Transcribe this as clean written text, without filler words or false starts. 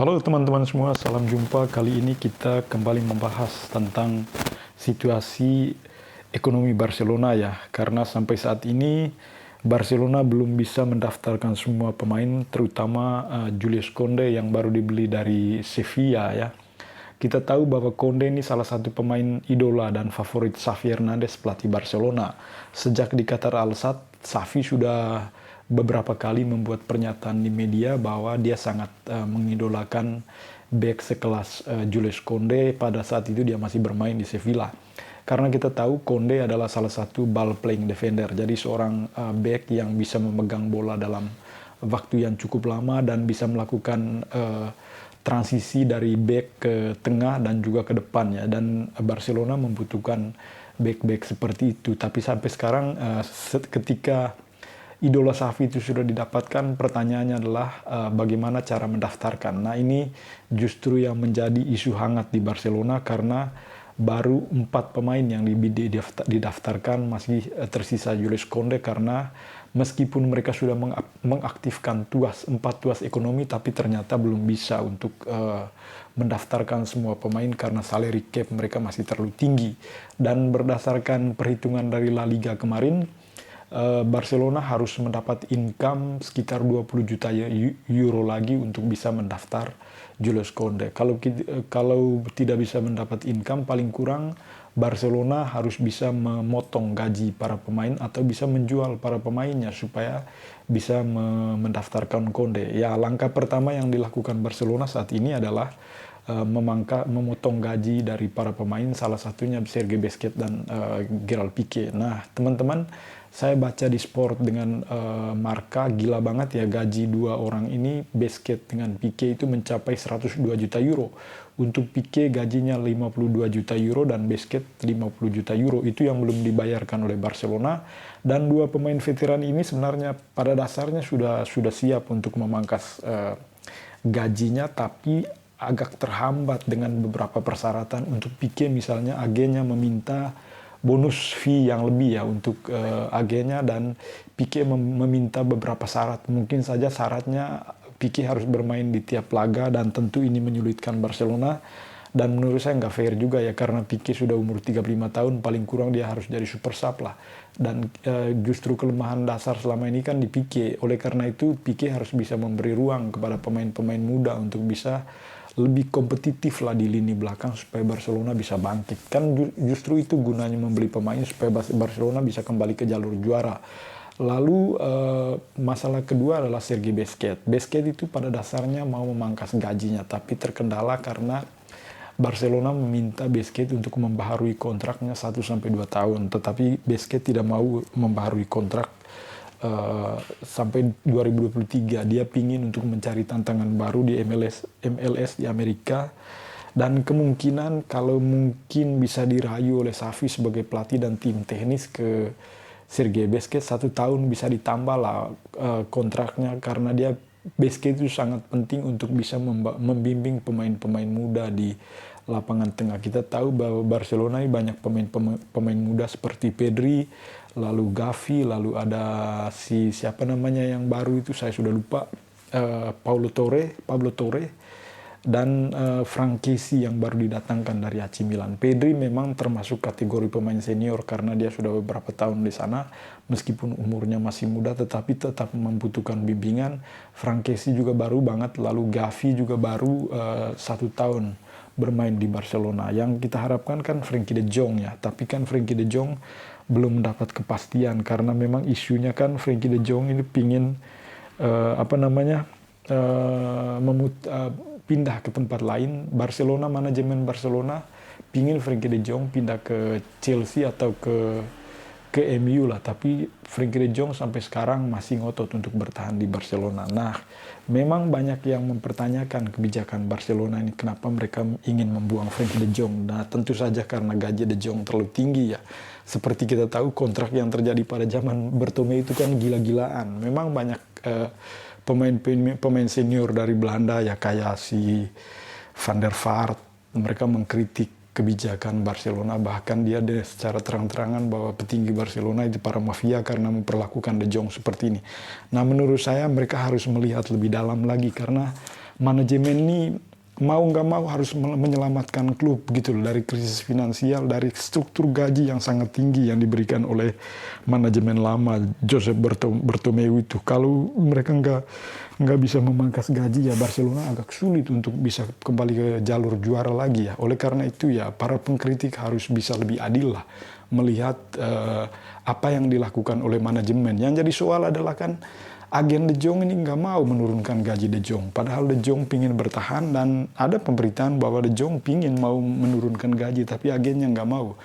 Halo teman-teman semua, salam jumpa. Kali ini kita kembali membahas tentang situasi ekonomi Barcelona ya. Karena sampai saat ini Barcelona belum bisa mendaftarkan semua pemain, terutama Julius Koundé yang baru dibeli dari Sevilla ya. Kita tahu bahwa Koundé ini salah satu pemain idola dan favorit Xavi Hernandez, pelatih Barcelona. Sejak di Qatar Al Sadd, Xavi sudah beberapa kali membuat pernyataan di media bahwa dia sangat mengidolakan bek sekelas Julius Koundé pada saat itu dia masih bermain di Sevilla. Karena kita tahu Koundé adalah salah satu ball playing defender, jadi seorang bek yang bisa memegang bola dalam waktu yang cukup lama dan bisa melakukan transisi dari back ke tengah dan juga ke depan ya. Dan Barcelona membutuhkan back-back seperti itu. Tapi sampai sekarang ketika idola Xavi itu sudah didapatkan, pertanyaannya adalah bagaimana cara mendaftarkan. Nah, ini justru yang menjadi isu hangat di Barcelona karena baru 4 pemain yang didaftarkan, masih tersisa Julius Koundé karena meskipun mereka sudah mengaktifkan 4 tuas ekonomi, tapi ternyata belum bisa untuk mendaftarkan semua pemain karena salary cap mereka masih terlalu tinggi. Dan berdasarkan perhitungan dari La Liga kemarin, Barcelona harus mendapat income sekitar 20 juta euro lagi untuk bisa mendaftar Julius Koundé. Kalau tidak bisa mendapat income, paling kurang Barcelona harus bisa memotong gaji para pemain atau bisa menjual para pemainnya supaya bisa mendaftarkan Koundé. Ya, langkah pertama yang dilakukan Barcelona saat ini adalah memotong gaji dari para pemain, salah satunya Sergei Busquets dan Gerard Piqué. Nah, teman-teman, saya baca di Sport dengan Marca, gila banget ya gaji dua orang ini, Busquets dengan Piqué itu mencapai 102 juta euro. Untuk Piqué gajinya 52 juta euro dan Busquets 50 juta euro. Itu yang belum dibayarkan oleh Barcelona. Dan dua pemain veteran ini sebenarnya pada dasarnya sudah siap untuk memangkas gajinya, tapi agak terhambat dengan beberapa persyaratan. Untuk Piqué misalnya, agennya meminta bonus fee yang lebih ya untuk agennya, dan Piqué meminta beberapa syarat. Mungkin saja syaratnya Piqué harus bermain di tiap laga, dan tentu ini menyulitkan Barcelona. Dan menurut saya nggak fair juga ya, karena Piqué sudah umur 35 tahun, paling kurang dia harus jadi super sub lah. Dan justru kelemahan dasar selama ini kan di Piqué. Oleh karena itu Piqué harus bisa memberi ruang kepada pemain-pemain muda untuk bisa lebih kompetitif lah di lini belakang supaya Barcelona bisa bangkit. Kan justru itu gunanya membeli pemain, supaya Barcelona bisa kembali ke jalur juara. Lalu masalah kedua adalah Sergei Busquets. Busquets itu pada dasarnya mau memangkas gajinya, tapi terkendala karena Barcelona meminta Busquets untuk membaharui kontraknya 1-2 tahun. Tetapi Busquets tidak mau membaharui kontrak sampai 2023. Dia pingin untuk mencari tantangan baru di MLS di Amerika. Dan kemungkinan kalau mungkin bisa dirayu oleh Xavi sebagai pelatih dan tim teknis ke Sergei Busquets, 1 tahun bisa ditambah lah kontraknya, karena Busquets itu sangat penting untuk bisa membimbing pemain-pemain muda di lapangan tengah. Kita tahu bahwa Barcelona ini banyak pemain muda seperti Pedri, lalu Gavi, lalu ada siapa namanya yang baru itu saya sudah lupa, Pablo Torre, dan Frank Kessie yang baru didatangkan dari AC Milan. Pedri memang termasuk kategori pemain senior karena dia sudah beberapa tahun di sana, meskipun umurnya masih muda tetapi tetap membutuhkan bimbingan. Frank Kessie juga baru banget, lalu Gavi juga baru 1 tahun bermain di Barcelona. Yang kita harapkan kan Frenkie de Jong ya, tapi kan Frenkie de Jong belum mendapat kepastian karena memang isunya kan Frenkie de Jong ini pingin pindah ke tempat lain. Manajemen Barcelona pingin Frenkie de Jong pindah ke Chelsea atau ke MU lah, tapi Frenkie de Jong sampai sekarang masih ngotot untuk bertahan di Barcelona. Nah, memang banyak yang mempertanyakan kebijakan Barcelona ini, kenapa mereka ingin membuang Frenkie de Jong. Nah, tentu saja karena gaji de Jong terlalu tinggi ya. Seperti kita tahu kontrak yang terjadi pada zaman Bertome itu kan gila-gilaan. Memang banyak pemain senior dari Belanda ya, kayak si Van der Vaart, mereka mengkritik kebijakan Barcelona. Bahkan dia ada secara terang-terangan bahwa petinggi Barcelona itu para mafia karena memperlakukan De Jong seperti ini. Nah, menurut saya mereka harus melihat lebih dalam lagi, karena manajemen ini mau nggak mau harus menyelamatkan klub gitu loh, dari krisis finansial, dari struktur gaji yang sangat tinggi yang diberikan oleh manajemen lama Josep Bartomeu itu. Kalau mereka nggak bisa memangkas gaji, ya Barcelona agak sulit untuk bisa kembali ke jalur juara lagi ya. Oleh karena itu ya para pengkritik harus bisa lebih adil lah melihat apa yang dilakukan oleh manajemen. Yang jadi soal adalah kan agen De Jong ini nggak mau menurunkan gaji De Jong. Padahal De Jong pingin bertahan dan ada pemberitaan bahwa De Jong pingin mau menurunkan gaji, tapi agennya nggak mau.